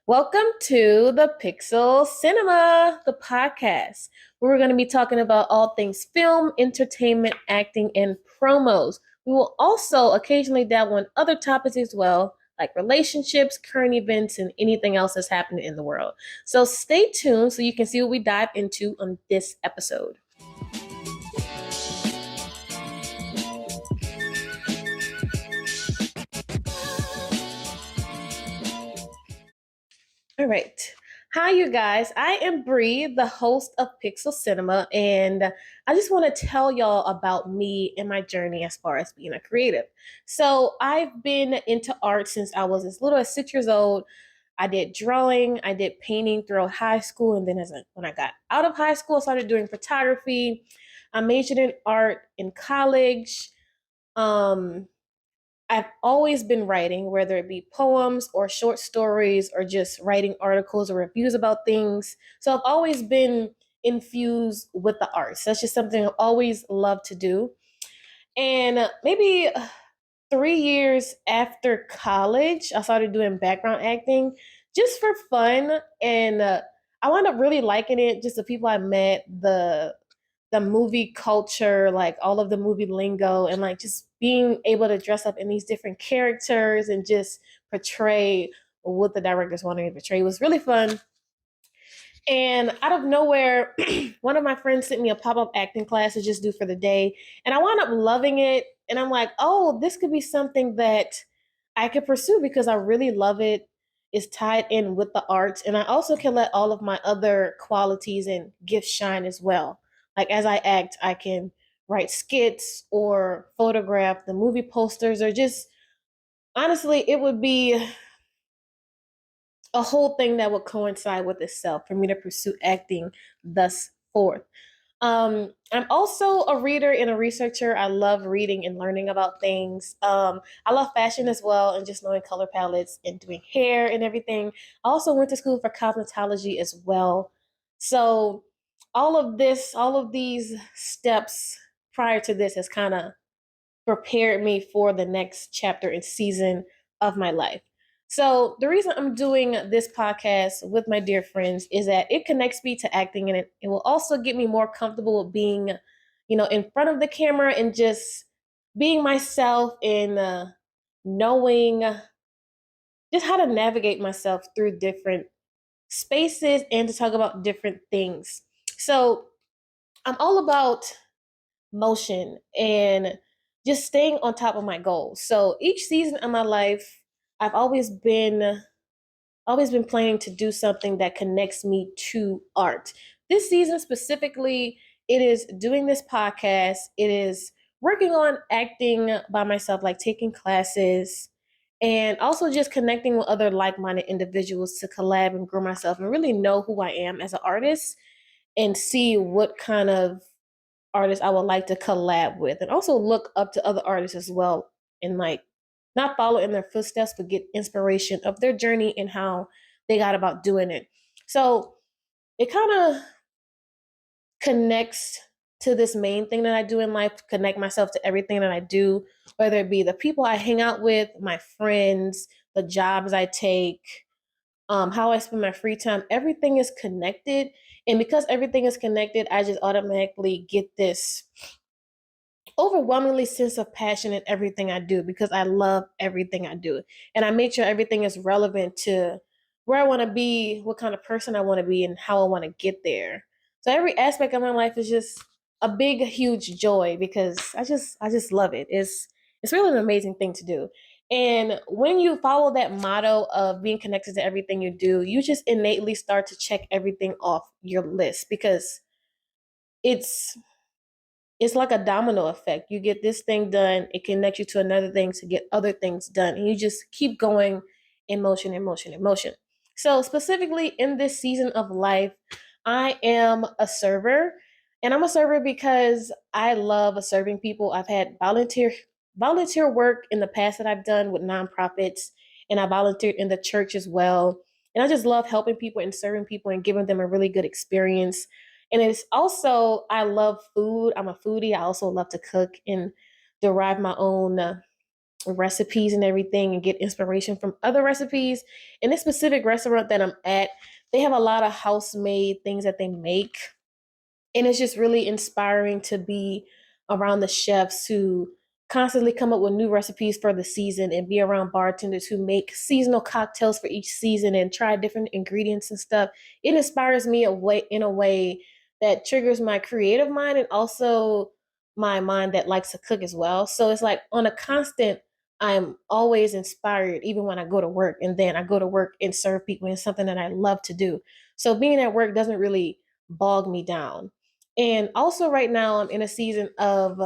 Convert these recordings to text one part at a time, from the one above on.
Welcome to the Pixel Cinema, the podcast, where we're going to be talking about all things film, entertainment, acting, and promos. We will also occasionally dabble in other topics as well, like relationships, current events, and anything else that's happening in the world. So stay tuned so you can see what we dive into on this episode. All right. Hi, you guys. I am Bree, the host of Pixel Cinema, and I just want to tell y'all about me and my journey as far as being a creative. So, I've been into art since I was as little as 6 years old. I did drawing, I did painting throughout high school, and then when I got out of high school, I started doing photography. I majored in art in college. Um, I've always been writing, whether it be poems or short stories or just writing articles or reviews about things. So I've always been infused with the arts. That's just something I've always loved to do. And maybe 3 years after college, I started doing background acting just for fun. And I wound up really liking it. Just the people I met, the movie culture, like all of the movie lingo, and like just being able to dress up in these different characters and just portray what the directors wanted to portray was really fun. And out of nowhere, one of my friends sent me a pop up acting class to just do for the day. And I wound up loving it. And I'm like, oh, this could be something that I could pursue because I really love it. It's tied in with the arts. And I also can let all of my other qualities and gifts shine as well. Like as I act, I can write skits or photograph the movie posters or just honestly, it would be a whole thing that would coincide with itself for me to pursue acting thus forth. I'm also a reader and a researcher. I love reading and learning about things. I love fashion as well and just knowing color palettes and doing hair and everything. I also went to school for cosmetology as well. So all of these steps prior to this has kind of prepared me for the next chapter and season of my life. So, the reason I'm doing this podcast with my dear friends is that it connects me to acting and it will also get me more comfortable with being, in front of the camera and just being myself and knowing just how to navigate myself through different spaces and to talk about different things. So, I'm all about motion and just staying on top of my goals. So each season of my life, I've always been planning to do something that connects me to art. This season specifically, it is doing this podcast, it is working on acting by myself, like taking classes, and also just connecting with other like-minded individuals to collab and grow myself and really know who I am as an artist and see what kind of artists I would like to collab with and also look up to other artists as well and like not follow in their footsteps but get inspiration of their journey and how they got about doing it. So it kind of connects to this main thing that I do in life, connect myself to everything that I do, whether it be the people I hang out with, my friends, the jobs I take, how I spend my free time, everything is connected. And because everything is connected, I just automatically get this overwhelmingly sense of passion in everything I do because I love everything I do. And I make sure everything is relevant to where I want to be, what kind of person I want to be, and how I want to get there. So every aspect of my life is just a big, huge joy because I just love it. It's really an amazing thing to do. And when you follow that motto of being connected to everything you do, you just innately start to check everything off your list because it's it's like a domino effect. You get this thing done, it connects you to another thing to get other things done. And you just keep going in motion, in motion, in motion. So, specifically in this season of life, I am a server. And I'm a server because I love serving people. I've had volunteer work in the past that I've done with nonprofits, and I volunteered in the church as well. And I just love helping people and serving people and giving them a really good experience. And it's also, I love food. I'm a foodie. I also love to cook and derive my own recipes and everything and get inspiration from other recipes. In this specific restaurant that I'm at, they have a lot of house made things that they make. And it's just really inspiring to be around the chefs who constantly come up with new recipes for the season and be around bartenders who make seasonal cocktails for each season and try different ingredients and stuff. It inspires me in a way that triggers my creative mind and also my mind that likes to cook as well. So it's like on a constant, I'm always inspired even when I go to work, and then I go to work and serve people in something that I love to do. So being at work doesn't really bog me down. And also, right now, I'm in a season of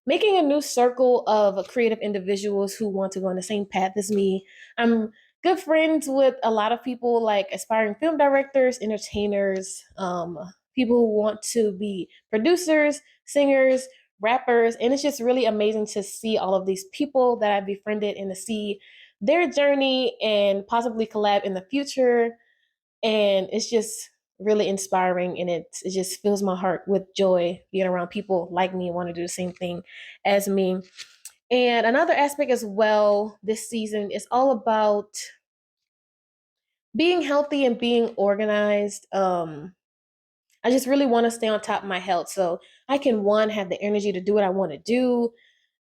making a new circle of creative individuals who want to go on the same path as me. I'm good friends with a lot of people like aspiring film directors, entertainers, people who want to be producers, singers, rappers. And it's just really amazing to see all of these people that I've befriended and to see their journey and possibly collab in the future. And it's just really inspiring, and it just fills my heart with joy being around people like me and want to do the same thing as me. And another aspect as well this season is all about being healthy and being organized. I just really want to stay on top of my health so I can, one, have the energy to do what I want to do,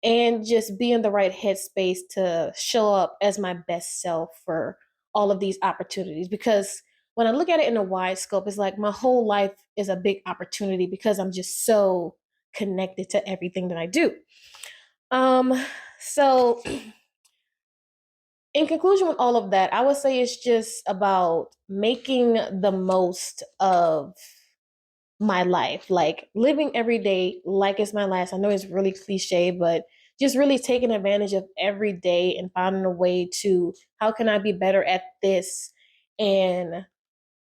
and just be in the right headspace to show up as my best self for all of these opportunities. Because when I look at it in a wide scope, it's like my whole life is a big opportunity because I'm just so connected to everything that I do. Um, so in conclusion with all of that, I would say it's just about making the most of my life, like living every day like it's my last. I know it's really cliche, but just really taking advantage of every day and finding a way to, how can I be better at this, and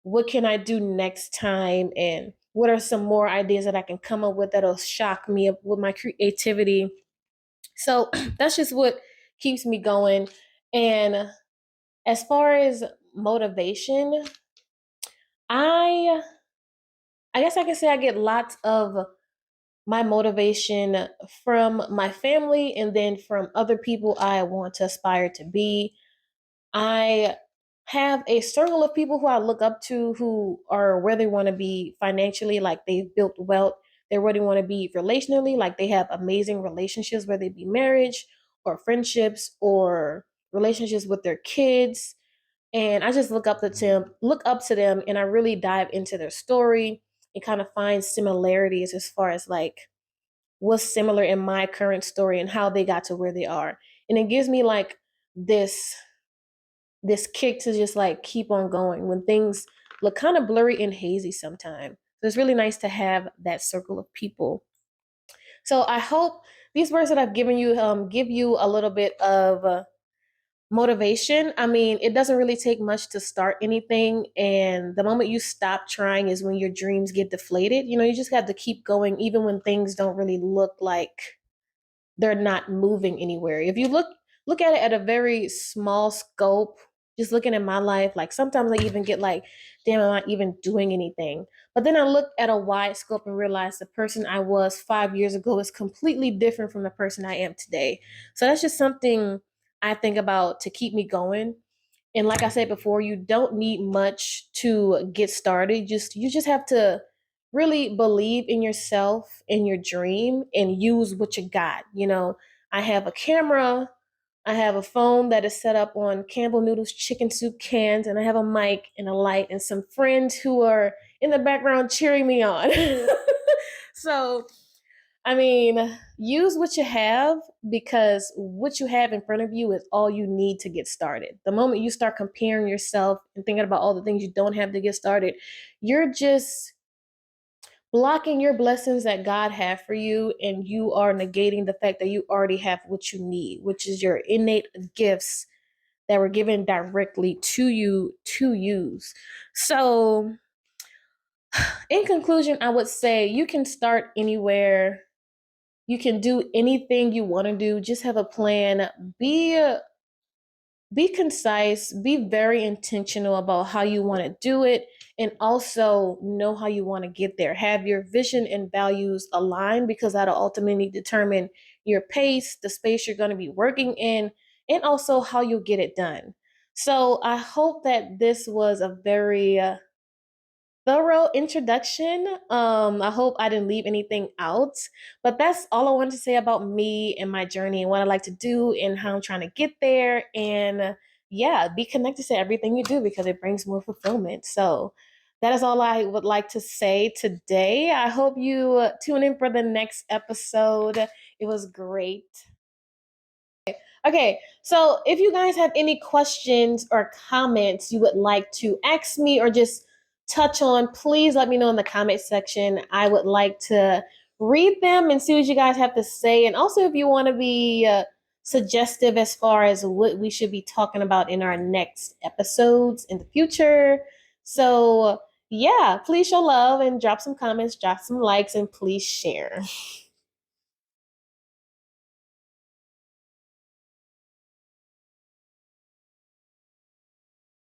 what can I do next time, and what are some more ideas that I can come up with that'll shock me with my creativity. So that's just what keeps me going. And as far as motivation, I I guess I can say I get lots of my motivation from my family and then from other people I want to aspire to be. I have a circle of people who I look up to who are where they want to be financially, like they've built wealth. They're where they want to be relationally, like they have amazing relationships, whether it be marriage or friendships or relationships with their kids. And I just look up to them, and I really dive into their story and kind of find similarities as far as like what's similar in my current story and how they got to where they are. And it gives me like this this kick to just like keep on going when things look kind of blurry and hazy sometimes. So it's really nice to have that circle of people. So I hope these words that I've given you give you a little bit of motivation. I mean, it doesn't really take much to start anything, and the moment you stop trying is when your dreams get deflated. You know, you just got to keep going even when things don't really look like they're not moving anywhere. If you look at it at a very small scope, just looking at my life, like sometimes I even get like, damn, I'm not even doing anything. But then I look at a wide scope and realize the person I was 5 years ago is completely different from the person I am today. So that's just something I think about to keep me going. And like I said before, you don't need much to get started. Just you just have to really believe in yourself and your dream and use what you got. You know, I have a camera, I have a phone that is set up on Campbell Noodles chicken soup cans, and I have a mic and a light and some friends who are in the background cheering me on. So I mean, use what you have, because what you have in front of you is all you need to get started. The moment you start comparing yourself and thinking about all the things you don't have to get started, you're just blocking your blessings that God have for you, and you are negating the fact that you already have what you need, which is your innate gifts that were given directly to you to use. So, in conclusion, I would say you can start anywhere. You can do anything you want to do. Just have a plan. Be concise. Be very intentional about how you want to do it, and also know how you want to get there. Have your vision and values aligned, because that'll ultimately determine your pace, the space you're going to be working in, and also how you'll get it done. So I hope that this was a very thorough introduction. I hope I didn't leave anything out, but that's all I wanted to say about me and my journey and what I like to do and how I'm trying to get there. And yeah, be connected to everything you do because it brings more fulfillment. So that is all I would like to say today. I hope you tune in for the next episode. It was great. Okay, so if you guys have any questions or comments you would like to ask me or just touch on, please let me know in the comment section. I would like to read them and see what you guys have to say. And also, if you want to be suggestive as far as what we should be talking about in our next episodes in the future. So, yeah, please show love and drop some comments, drop some likes, and please share.